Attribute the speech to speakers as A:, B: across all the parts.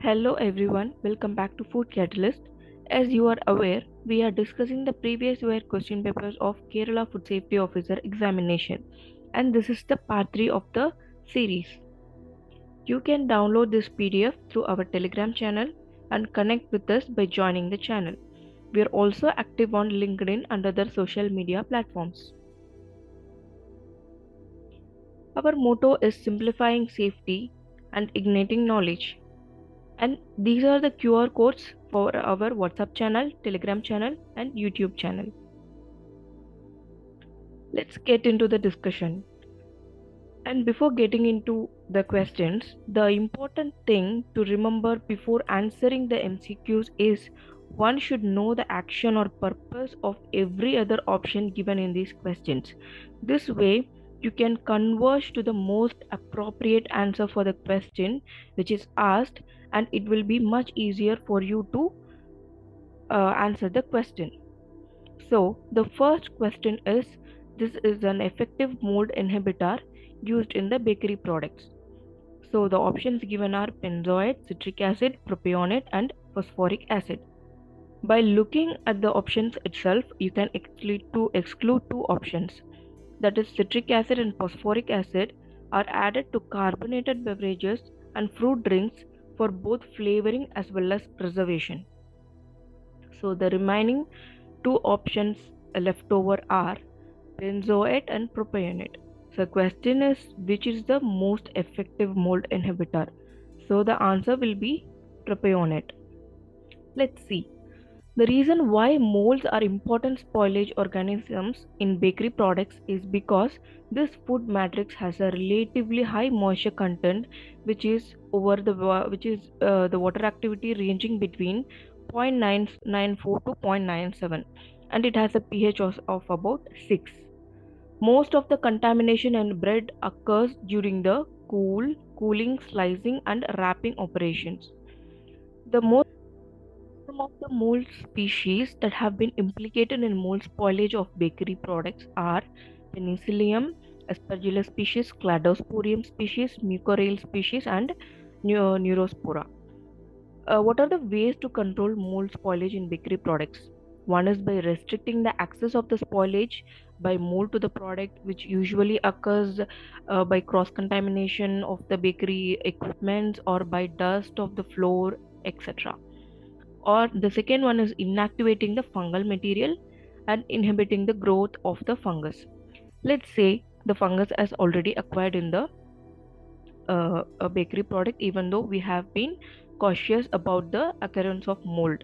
A: Hello everyone, welcome back to Food Catalyst. As you are aware, we are discussing the previous year question papers of Kerala Food Safety Officer examination, and this is the part 3 of the series. You can download this PDF through our Telegram channel and connect with us by joining the channel. We are also active on LinkedIn and other social media platforms. Our motto is simplifying safety and igniting knowledge. And these are the QR codes for our WhatsApp channel, Telegram channel, and YouTube channel. Let's get into the discussion. And before getting into the questions, the important thing to remember before answering the MCQs is one should know the action or purpose of every other option given in these questions. This way, you can converge to the most appropriate answer for the question which is asked, and it will be much easier for you to answer the question. So, the first question is, this is an effective mold inhibitor used in the bakery products. So, the options given are benzoate, citric acid, propionate, and phosphoric acid. By looking at the options itself, you can exclude two options. That is, citric acid and phosphoric acid are added to carbonated beverages and fruit drinks for both flavoring as well as preservation. So, the remaining two options left over are benzoate and propionate. So, the question is, which is the most effective mold inhibitor? So, the answer will be propionate. Let's see. The reason why molds are important spoilage organisms in bakery products is because this food matrix has a relatively high moisture content, which is the water activity ranging between 0.994 to 0.97, and it has a pH of about 6. Most of the contamination in bread occurs during the cooling, slicing, and wrapping operations. Some of the mold species that have been implicated in mold spoilage of bakery products are Penicillium, Aspergillus species, Cladosporium species, Mucorale species, and Neurospora. What are the ways to control mold spoilage in bakery products? One is by restricting the access of the spoilage by mold to the product, which usually occurs by cross contamination of the bakery equipment or by dust of the floor, etc. Or the second one is inactivating the fungal material and inhibiting the growth of the fungus. Let's say the fungus has already acquired in the a bakery product, even though we have been cautious about the occurrence of mold.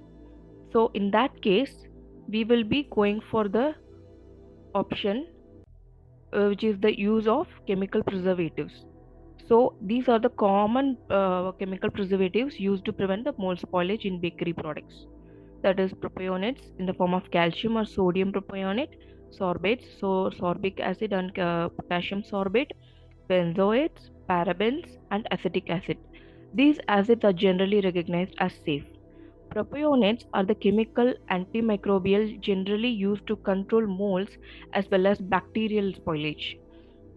A: So in that case, we will be going for the option which is the use of chemical preservatives. So these are the common chemical preservatives used to prevent the mold spoilage in bakery products. That is propionates in the form of calcium or sodium propionate, sorbates, so sorbic acid and potassium sorbate, benzoates, parabens, and acetic acid. These acids are generally recognized as safe. Propionates are the chemical antimicrobial generally used to control molds as well as bacterial spoilage.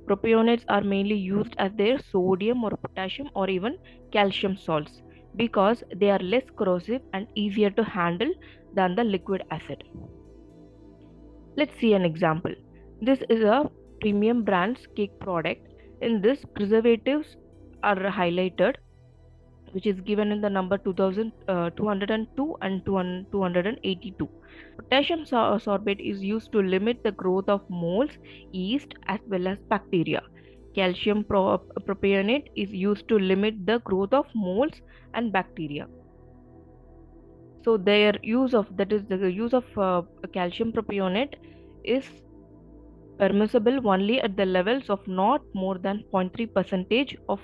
A: Propionates are mainly used as their sodium or potassium or even calcium salts because they are less corrosive and easier to handle than the liquid acid. Let's see an example. This is a premium brand's cake product. In this, preservatives are highlighted, which is given in the number 2202 and 282. Potassium sorbate is used to limit the growth of molds, yeast, as well as bacteria. Calcium propionate is used to limit the growth of molds and bacteria. So their use of calcium propionate is permissible only at the levels of not more than 0.3% of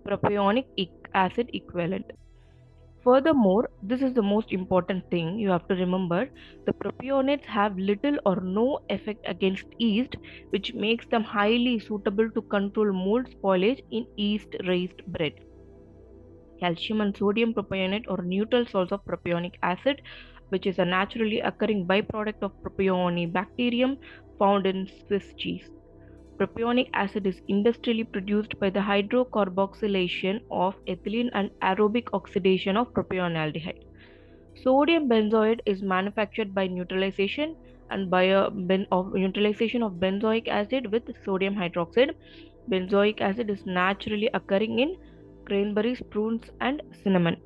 A: propionic acid equivalent. Furthermore, this is the most important thing you have to remember, the propionates have little or no effect against yeast, which makes them highly suitable to control mold spoilage in yeast raised bread. Calcium and sodium propionate are neutral salts of propionic acid, which is a naturally occurring byproduct of propionibacterium found in Swiss cheese. Propionic acid is industrially produced by the hydrocarboxylation of ethylene and aerobic oxidation of propionaldehyde. Sodium benzoate is manufactured by neutralization and neutralization of benzoic acid with sodium hydroxide. Benzoic acid is naturally occurring in cranberries, prunes, and cinnamon.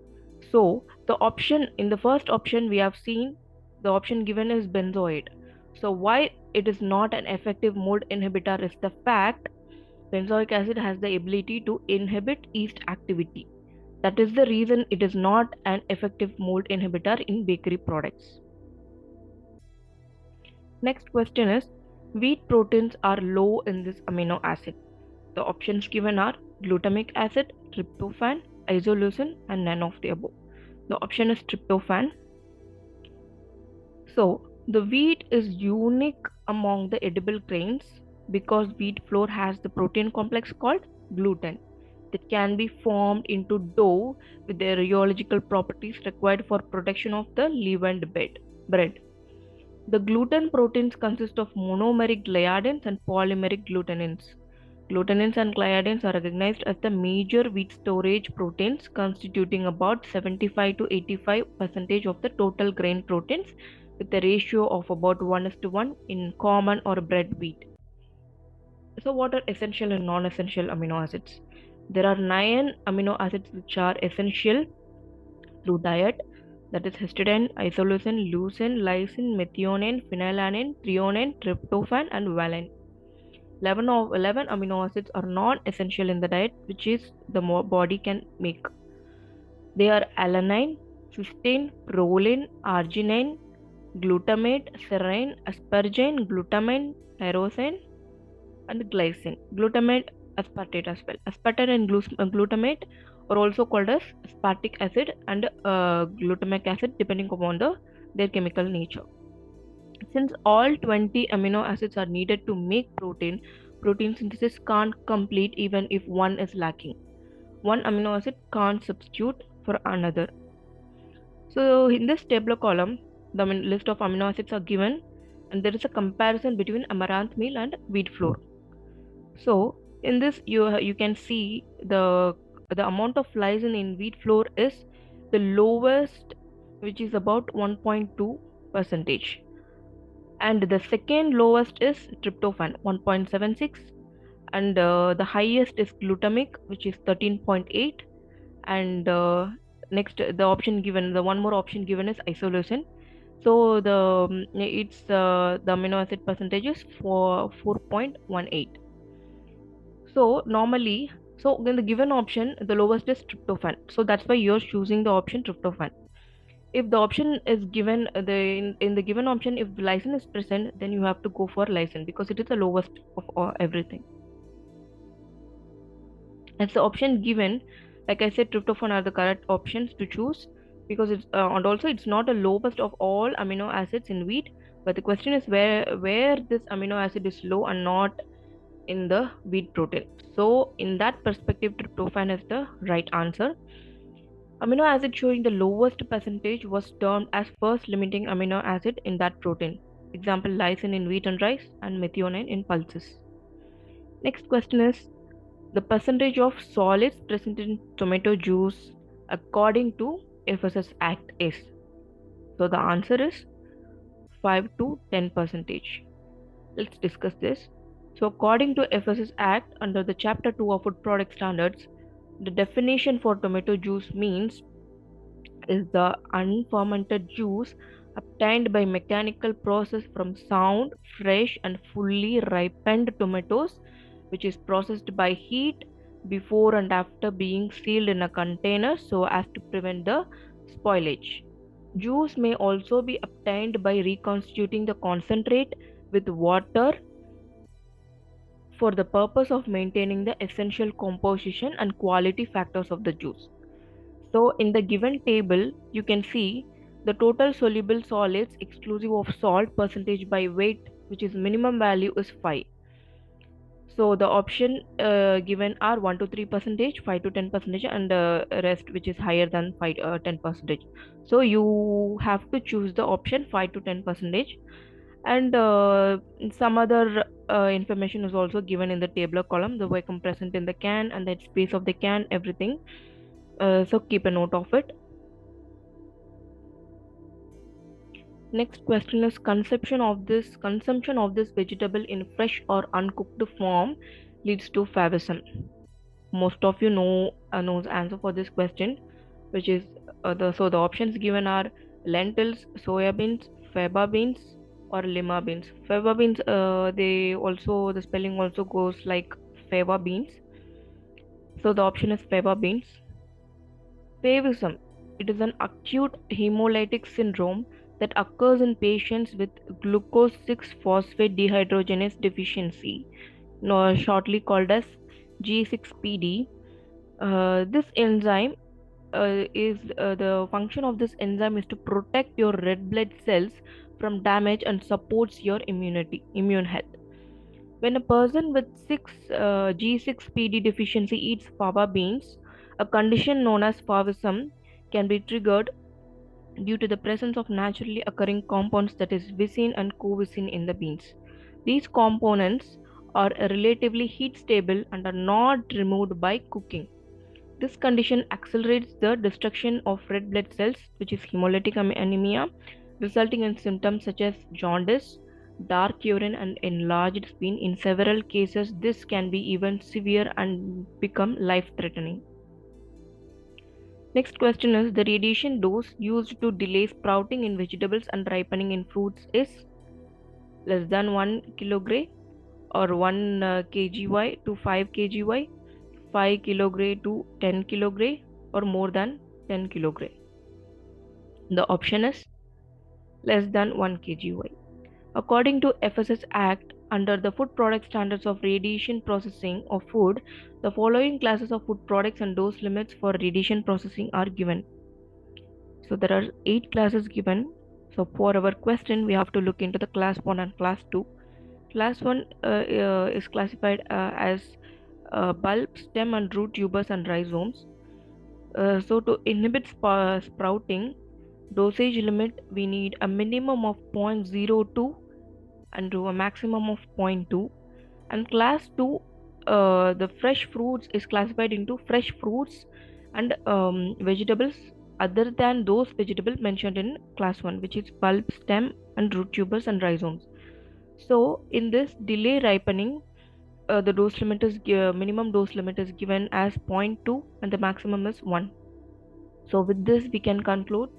A: So the option in the first option we have seen, the option given is benzoate. So why it is not an effective mold inhibitor is the fact benzoic acid has the ability to inhibit yeast activity. That is the reason it is not an effective mold inhibitor in bakery products. Next question is, wheat proteins are low in this amino acid. The options given are glutamic acid, tryptophan, isoleucine, and none of the above. The option is tryptophan. So, the wheat is unique among the edible grains because wheat flour has the protein complex called gluten that can be formed into dough with the rheological properties required for production of the leavened bread. The gluten proteins consist of monomeric gliadins and polymeric glutenins. Glutenins and gliadins are recognized as the major wheat storage proteins, constituting about 75 to 85% of the total grain proteins, with a ratio of about 1:1 in common or bread wheat. So, what are essential and non essential amino acids? There are 9 amino acids which are essential through diet, that is histidine, isoleucine, leucine, lysine, methionine, phenylalanine, threonine, tryptophan, and valine. 11 amino acids are non-essential in the diet, which is the body can make. They are alanine, cysteine, proline, arginine, glutamate, serine, asparagine, glutamine, tyrosine, and glycine. Glutamate, aspartate as well. Aspartate and glutamate are also called as aspartic acid and glutamic acid, depending upon their chemical nature. Since all 20 amino acids are needed to make protein, protein synthesis can't complete even if one is lacking. One amino acid can't substitute for another. So in this table column, the list of amino acids are given and there is a comparison between amaranth meal and wheat flour. So in this you can see the amount of lysine in wheat flour is the lowest, which is about 1.2 percentage, and the second lowest is tryptophan 1.76, and the highest is glutamic, which is 13.8, and next the option given, the one more option given is isoleucine. So the amino acid percentage is for 4.18. So normally, so in the given option the lowest is tryptophan, so that's why you're choosing the option tryptophan. If the option is given, in the given option, if lysine is present, then you have to go for lysine because it is the lowest of everything. As the option given, like I said, tryptophan are the correct options to choose because it's and also it's not the lowest of all amino acids in wheat, but the question is where this amino acid is low and not in the wheat protein. So in that perspective, tryptophan is the right answer. Amino acid showing the lowest percentage was termed as first limiting amino acid in that protein. Example, lysine in wheat and rice and methionine in pulses. Next question is, the percentage of solids present in tomato juice according to FSS Act is. So the answer is 5 to 10 percentage. Let's discuss this. So according to FSS Act, under the Chapter 2 of Food Product Standards, the definition for tomato juice means is the unfermented juice obtained by mechanical process from sound, fresh and fully ripened tomatoes, which is processed by heat before and after being sealed in a container so as to prevent the spoilage. Juice may also be obtained by reconstituting the concentrate with water for the purpose of maintaining the essential composition and quality factors of the juice. So in the given table, you can see the total soluble solids exclusive of salt percentage by weight, which is minimum value is 5. So the option given are 1 to 3 percentage, 5 to 10 percentage, and the rest which is higher than 10 percentage. So you have to choose the option 5 to 10 percentage. And some other information is also given in the tabular column, the vacuum present in the can and the space of the can, everything. So keep a note of it. Next question is consumption of this vegetable in fresh or uncooked form leads to favism. Most of you knows answer for this question, which is the options given are lentils, soya beans, faba beans, or lima beans. Faba beans, the spelling also goes like fava beans. So the option is fava beans. Favism. It is an acute hemolytic syndrome that occurs in patients with glucose 6 phosphate dehydrogenase deficiency, shortly called as G6PD. This enzyme is the function of this enzyme is to protect your red blood cells from damage and supports your immune health. When a person with 6 G6PD deficiency eats fava beans, a condition known as favism can be triggered due to the presence of naturally occurring compounds, that is vicin and covicin, in the beans. These components are relatively heat stable and are not removed by cooking. This condition accelerates the destruction of red blood cells, which is hemolytic anemia, resulting in symptoms such as jaundice, dark urine, and enlarged spleen. In several cases, this can be even severe and become life threatening. Next question is, the radiation dose used to delay sprouting in vegetables and ripening in fruits is less than 1 kilogram or 1 kgy to 5 kgy, 5 kg to 10 kg, or more than 10 kg. The option is less than 1 kgy. According to FSS Act, under the Food Product Standards of Radiation Processing of Food, the following classes of food products and dose limits for radiation processing are given. So there are 8 classes given. So for our question, we have to look into the class 1 and class 2. Class 1 is classified as bulb, stem and root tubers and rhizomes. So to inhibit sprouting, dosage limit, we need a minimum of 0.02 and to a maximum of 0.2. And class 2, the fresh fruits is classified into fresh fruits and vegetables other than those vegetables mentioned in class 1, which is bulb, stem and root tubers and rhizomes. So in this delay ripening, the dose limit is minimum dose limit is given as 0.2 and the maximum is 1. So with this we can conclude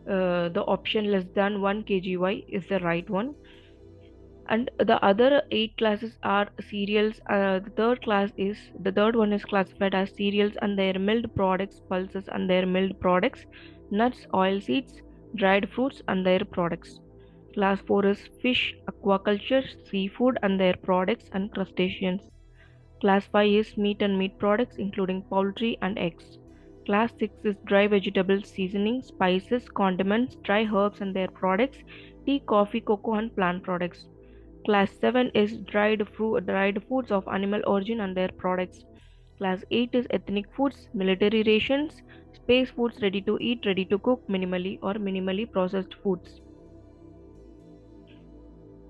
A: the option less than 1 kgy is the right one. And the other 8 classes are cereals. The third one is classified as cereals and their milled products, pulses and their milled products, nuts, oil seeds, dried fruits and their products. Class 4 is fish, aquaculture, seafood and their products, and crustaceans. Class 5 is meat and meat products including poultry and eggs. Class 6 is dry vegetables, seasonings, spices, condiments, dry herbs and their products, tea, coffee, cocoa and plant products. Class 7 is dried foods of animal origin and their products. Class 8 is ethnic foods, military rations, space foods, ready to eat, ready to cook, minimally or minimally processed foods.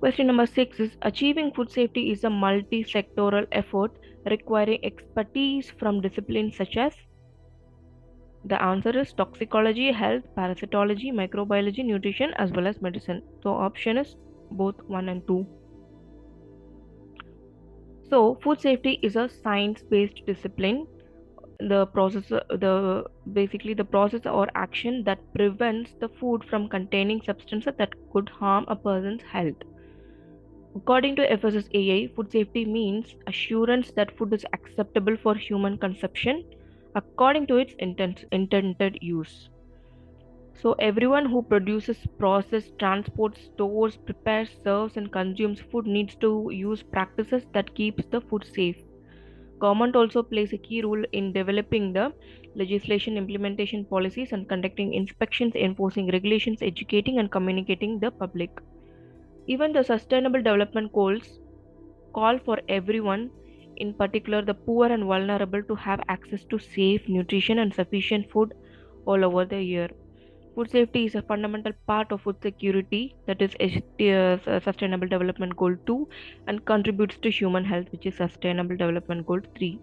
A: Question number 6 is, achieving food safety is a multi-sectoral effort requiring expertise from disciplines such as. The answer is toxicology, health, parasitology, microbiology, nutrition as well as medicine. So option is both 1 and 2. So food safety is a science-based discipline. The process or action that prevents the food from containing substances that could harm a person's health. According to FSSAI, food safety means assurance that food is acceptable for human consumption according to its intended use. So everyone who produces, processes, transports, stores, prepares, serves and consumes food needs to use practices that keeps the food safe. Government also plays a key role in developing the legislation, implementation policies and conducting inspections, enforcing regulations, educating and communicating the public. Even the sustainable development goals call for everyone, in particular the poor and vulnerable, to have access to safe nutrition and sufficient food all over the year. Food safety is a fundamental part of food security, that is Sustainable Development Goal 2, and contributes to human health, which is Sustainable Development Goal 3.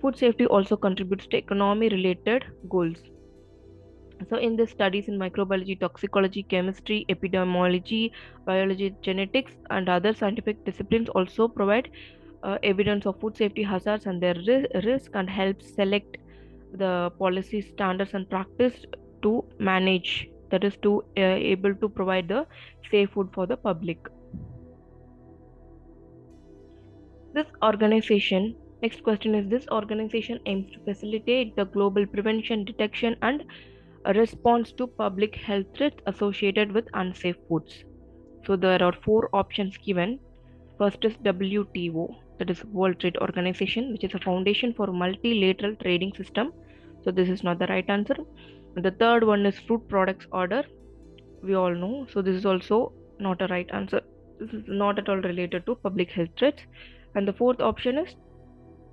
A: Food safety also contributes to economy related goals. So, in the studies in microbiology, toxicology, chemistry, epidemiology, biology, genetics, and other scientific disciplines also provide evidence of food safety hazards and their risk, and help select the policy standards and practice to manage, that is to able to provide the safe food for the public. This organization, next question is, this organization aims to facilitate the global prevention, detection, and a response to public health threats associated with unsafe foods. So there are four options given. First is WTO, that is World Trade Organization, which is a foundation for multilateral trading system. So this is not the right answer. The third one is Food Products Order, we all know. So this is also not a right answer. This is not at all related to public health threats. And the fourth option is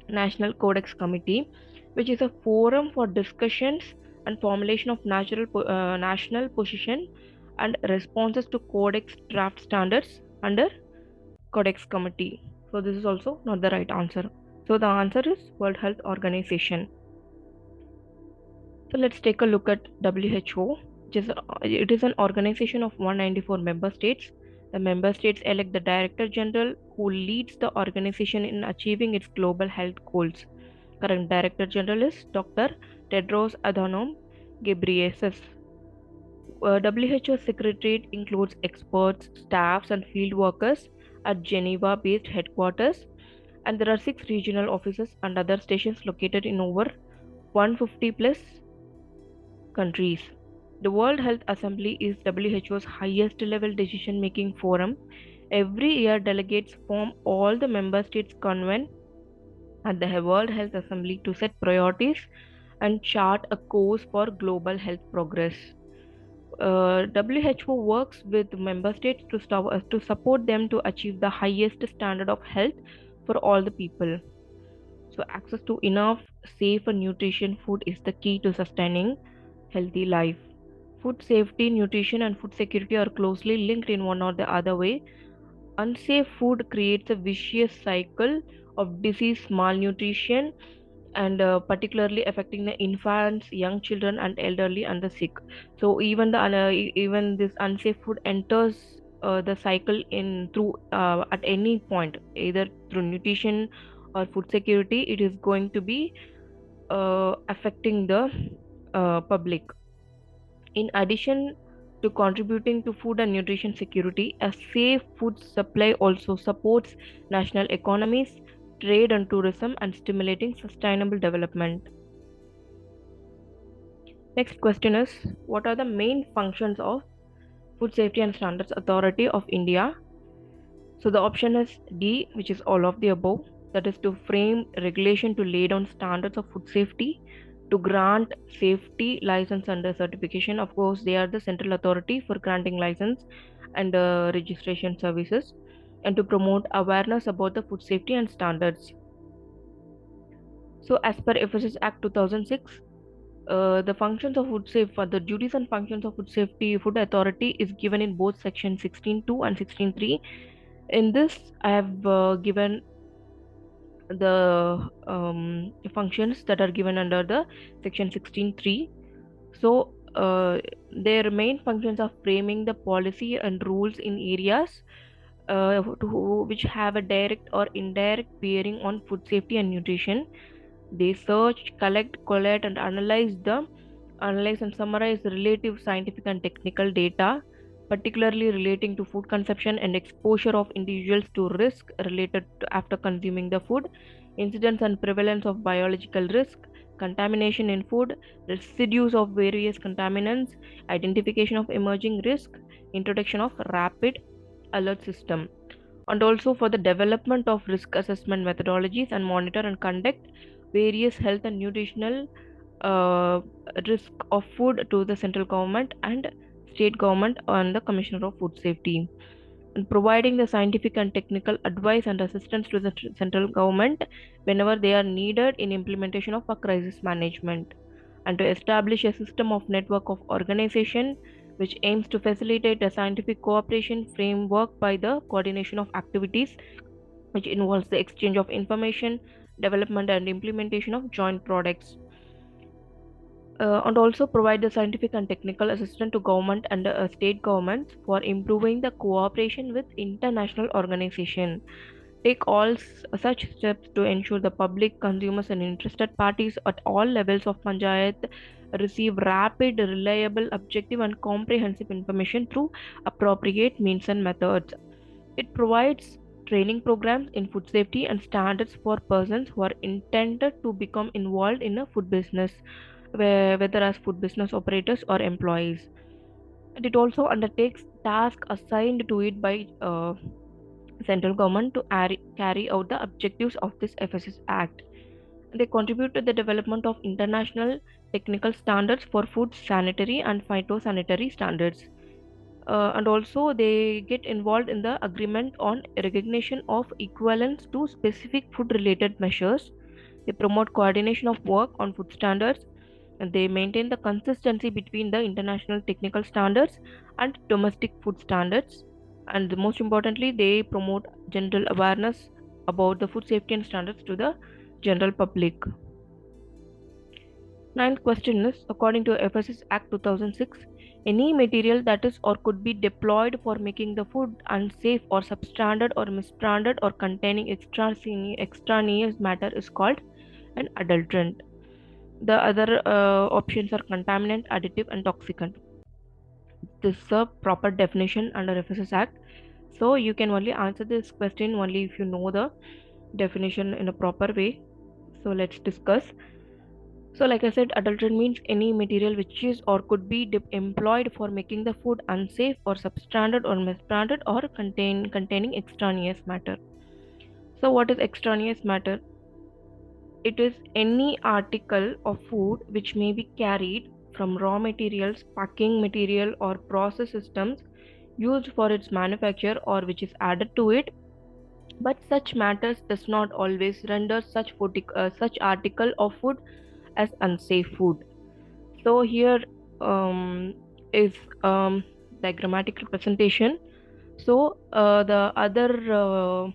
A: National Codex Committee, which is a forum for discussions and formulation of national position and responses to Codex draft standards under Codex Committee. So this is also not the right answer. So the answer is World Health Organization. So let's take a look at WHO. It is an organization of 194 member states. The member states elect the Director General, who leads the organization in achieving its global health goals. Current Director General is Dr. Tedros Adhanom Ghebreyesus. WHO Secretariat includes experts, staffs, and field workers at Geneva-based headquarters, and there are 6 regional offices and other stations located in over 150 plus countries. The World Health Assembly is WHO's highest level decision making forum. Every year, delegates from all the member states convene at the World Health Assembly to set priorities and chart a course for global health progress. WHO works with member states to support them to achieve the highest standard of health for all the people. So, access to enough, safe, and nutrition food is the key to sustaining healthy life. Food safety, nutrition, and food security are closely linked in one or the other way. Unsafe food creates a vicious cycle of disease, malnutrition, and particularly affecting the infants, young children, and elderly and the sick. So even this unsafe food enters the cycle in through at any point, either through nutrition or food security. It is going to be affecting the public. In addition to contributing to food and nutrition security, a safe food supply also supports national economies, trade and tourism, and stimulating sustainable development. Next question is, what are the main functions of Food Safety and Standards Authority of India? So the option is D, which is all of the above. That is to frame regulation to lay down standards of food safety, to grant safety license under certification. Of course, they are the central authority for granting license and registration services, and to promote awareness about the food safety and standards. So as per FSS Act 2006, the functions of food safe, the duties and functions of food safety food authority is given in both section 16.2 and 16.3. In this, I have given the functions that are given under the section 16.3. So their main functions are framing the policy and rules in areas which have a direct or indirect bearing on food safety and nutrition. They search, collect, and analyze and summarize the relative scientific and technical data, particularly relating to food consumption and exposure of individuals to risk related to after consuming the food, incidence and prevalence of biological risk, contamination in food, residues of various contaminants, identification of emerging risk, introduction of rapid alert system, and also for the development of risk assessment methodologies and monitor and conduct various health and nutritional risk of food to the central government and state government and the Commissioner of Food Safety, and providing the scientific and technical advice and assistance to the central government whenever they are needed in implementation of a crisis management, and to establish a system of network of organization which aims to facilitate a scientific cooperation framework by the coordination of activities which involves the exchange of information, development and implementation of joint products, and also provide the scientific and technical assistance to government and state governments for improving the cooperation with international organization. Take all such steps to ensure the public, consumers, and interested parties at all levels of Panchayat receive rapid, reliable, objective, and comprehensive information through appropriate means and methods. It provides training programs in food safety and standards for persons who are intended to become involved in a food business, whether as food business operators or employees. And it also undertakes tasks assigned to it by central government to carry out the objectives of this FSS Act. They contribute to the development of international technical standards for food sanitary and phytosanitary standards. And also they get involved in the agreement on recognition of equivalence to specific food related measures. They promote coordination of work on food standards, and they maintain the consistency between the international technical standards and domestic food standards. And most importantly, they promote general awareness about the food safety and standards to the general public. Ninth question is, according to FSS Act 2006, any material that is or could be deployed for making the food unsafe or substandard or misbranded or containing extraneous matter is called an adulterant. The other options are contaminant, additive, and toxicant. This is a proper definition under FSS Act. So you can only answer this question only if you know the definition in a proper way. So let's discuss. So like I said, adulterant means any material which is or could be employed for making the food unsafe or substandard or misbranded or containing extraneous matter. So what is extraneous matter? It is any article of food which may be carried from raw materials, packing material, or process systems used for its manufacture or which is added to it, but such matters does not always render such article of food as unsafe food. So here is the grammatic representation. So the other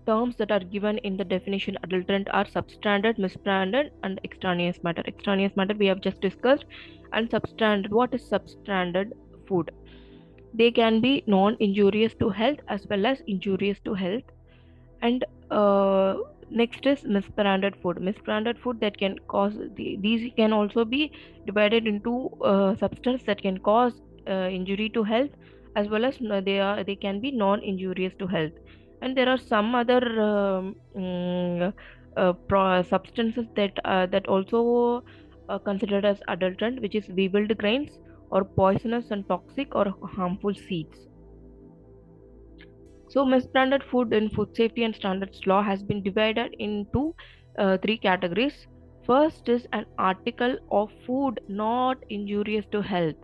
A: terms that are given in the definition adulterant are substandard, misbranded, and extraneous matter. Extraneous matter we have just discussed, and substandard. What is substandard food? They can be non-injurious to health as well as injurious to health. And next is misbranded food. Misbranded food that can cause these can also be divided into substance that can cause injury to health, as well as they can be non-injurious to health. And there are some other substances that also considered as adulterant, which is weevilled grains or poisonous and toxic or harmful seeds. So, misbranded food in food safety and standards law has been divided into three categories. First is an article of food not injurious to health.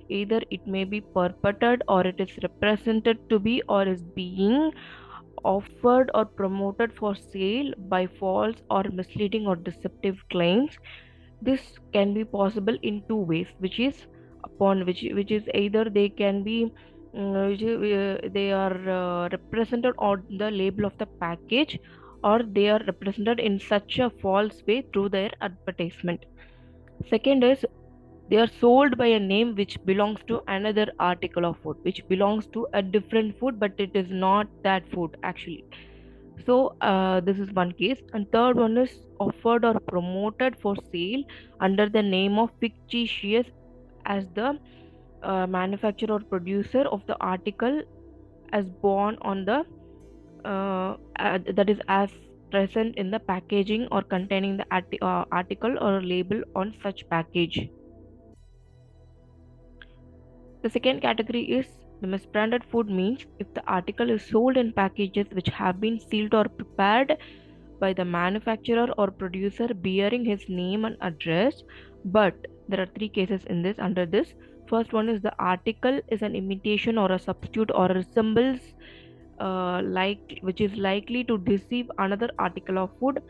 A: Either it may be purported or it is represented to be or is being offered or promoted for sale by false or misleading or deceptive claims. This can be possible in two ways, which is which is either they can be they are represented on the label of the package, or they are represented in such a false way through their advertisement. Second is they are sold by a name which belongs to another article of food, which belongs to a different food, but it is not that food actually. So this is one case. And third one is offered or promoted for sale under the name of fictitious as the manufacturer or producer of the article as born on the that is as present in the packaging or containing the article or label on such package. The second category is the misbranded food means if the article is sold in packages which have been sealed or prepared by the manufacturer or producer bearing his name and address. But there are three cases in this under this. First one is the article is an imitation or a substitute or resembles which is likely to deceive another article of food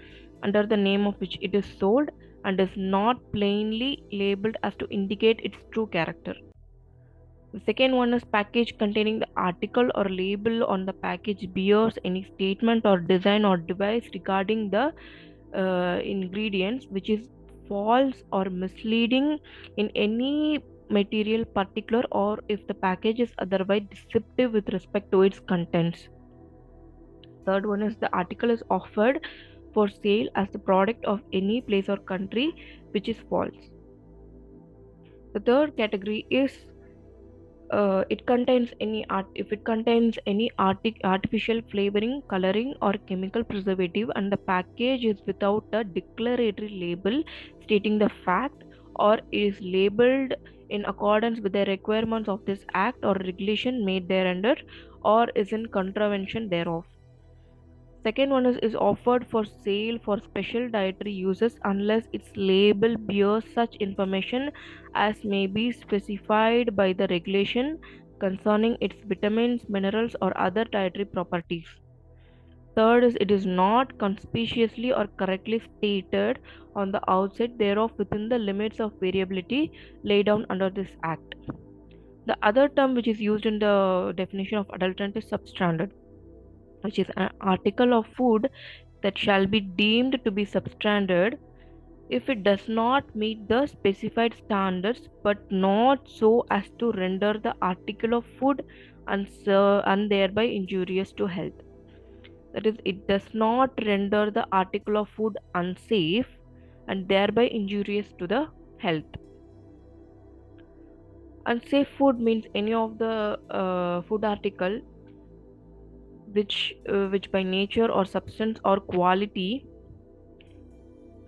A: under the name of which it is sold, and is not plainly labeled as to indicate its true character. The second one is package containing the article or label on the package bears any statement or design or device regarding the ingredients which is false or misleading in any material particular, or if the package is otherwise deceptive with respect to its contents. Third one is the article is offered for sale as the product of any place or country which is false. The third category is it contains any art if it contains any artificial flavoring, coloring, or chemical preservative, and the package is without a declaratory label stating the fact, or is labeled in accordance with the requirements of this act or regulation made thereunder, or is in contravention thereof. Second one is offered for sale for special dietary uses unless its label bears such information as may be specified by the regulation concerning its vitamins, minerals, or other dietary properties. Third is it is not conspicuously or correctly stated on the outset thereof within the limits of variability laid down under this act. The other term which is used in the definition of adulterant is substandard, which is an article of food that shall be deemed to be substandard if it does not meet the specified standards but not so as to render the article of food and thereby injurious to health. That is, it does not render the article of food unsafe and thereby injurious to the health. Unsafe food means any of the food article which by nature or substance or quality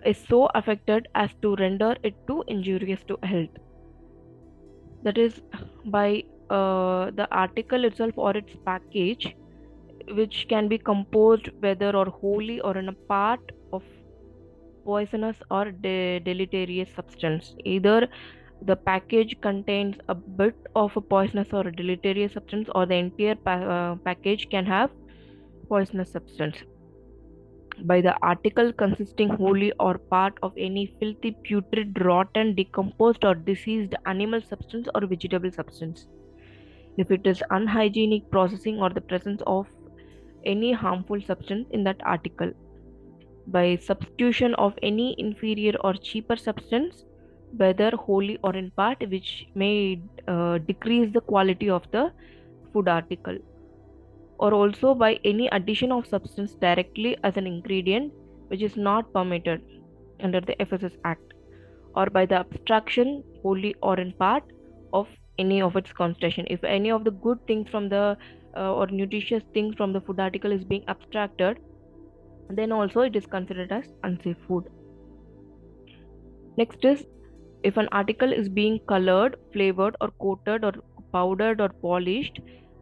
A: is so affected as to render it too injurious to health. That is, by the article itself or its package, which can be composed whether or wholly or in a part of poisonous or deleterious substance. Either the package contains a bit of a poisonous or a deleterious substance, or the entire package can have poisonous substance. By the article consisting wholly or part of any filthy, putrid, rotten, decomposed, or diseased animal substance or vegetable substance. If it is unhygienic processing or the presence of any harmful substance in that article. By substitution of any inferior or cheaper substance, whether wholly or in part, which may decrease the quality of the food article, or also by any addition of substance directly as an ingredient which is not permitted under the FSS Act, or by the abstraction wholly or in part of any of its constitution. If any of the good things from the or nutritious things from the food article is being abstracted, then also it is considered as unsafe food. Next is, if an article is being colored, flavored, or coated, or powdered, or polished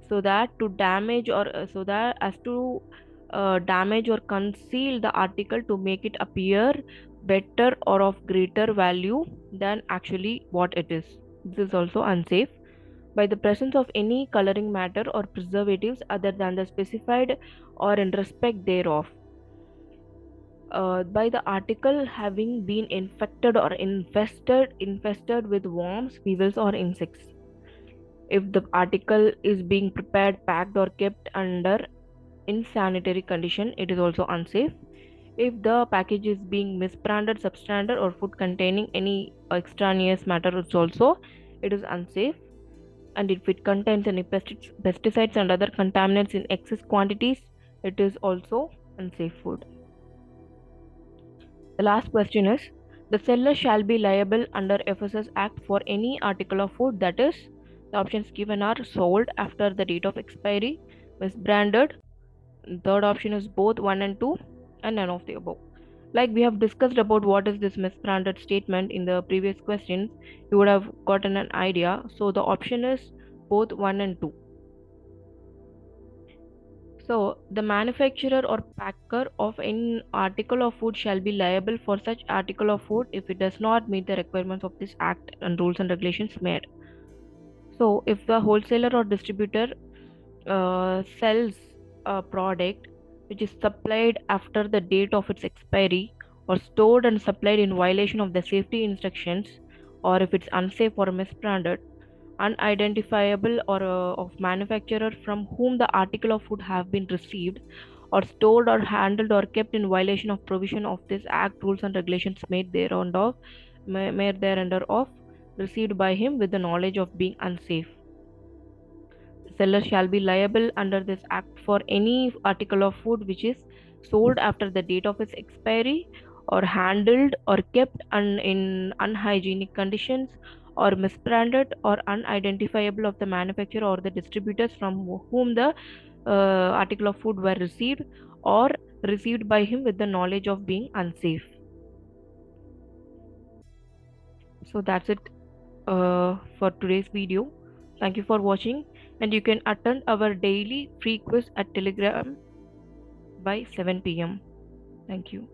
A: so that to damage or so that as to damage or conceal the article to make it appear better or of greater value than actually what it is, this is also unsafe. By the presence of any coloring matter or preservatives other than the specified or in respect thereof. By the article having been infected or infested with worms, weevils, or insects. If the article is being prepared, packed, or kept under insanitary condition, it is also unsafe. If the package is being misbranded, substandard, or food containing any extraneous matter, it is unsafe. And if it contains any pesticides and other contaminants in excess quantities, it is also unsafe food. The last question is, the seller shall be liable under FSS Act for any article of food that is, the options given are sold after the date of expiry, misbranded. Third option is both 1 and 2, and none of the above. Like we have discussed about what is this misbranded statement in the previous questions, you would have gotten an idea. So the option is both 1 and 2. So, the manufacturer or packer of any article of food shall be liable for such article of food if it does not meet the requirements of this act and rules and regulations made. So, if the wholesaler or distributor sells a product which is supplied after the date of its expiry, or stored and supplied in violation of the safety instructions, or if it's unsafe or misbranded, unidentifiable or of manufacturer from whom the article of food have been received, or stored or handled or kept in violation of provision of this act, rules and regulations made thereunder of, received by him with the knowledge of being unsafe. The seller shall be liable under this act for any article of food which is sold after the date of its expiry, or handled or kept in unhygienic conditions, or misbranded or unidentifiable of the manufacturer or the distributors from whom the article of food were received, or received by him with the knowledge of being unsafe. So that's it for today's video. Thank you for watching, and you can attend our daily free quiz at Telegram by 7 p.m. Thank you.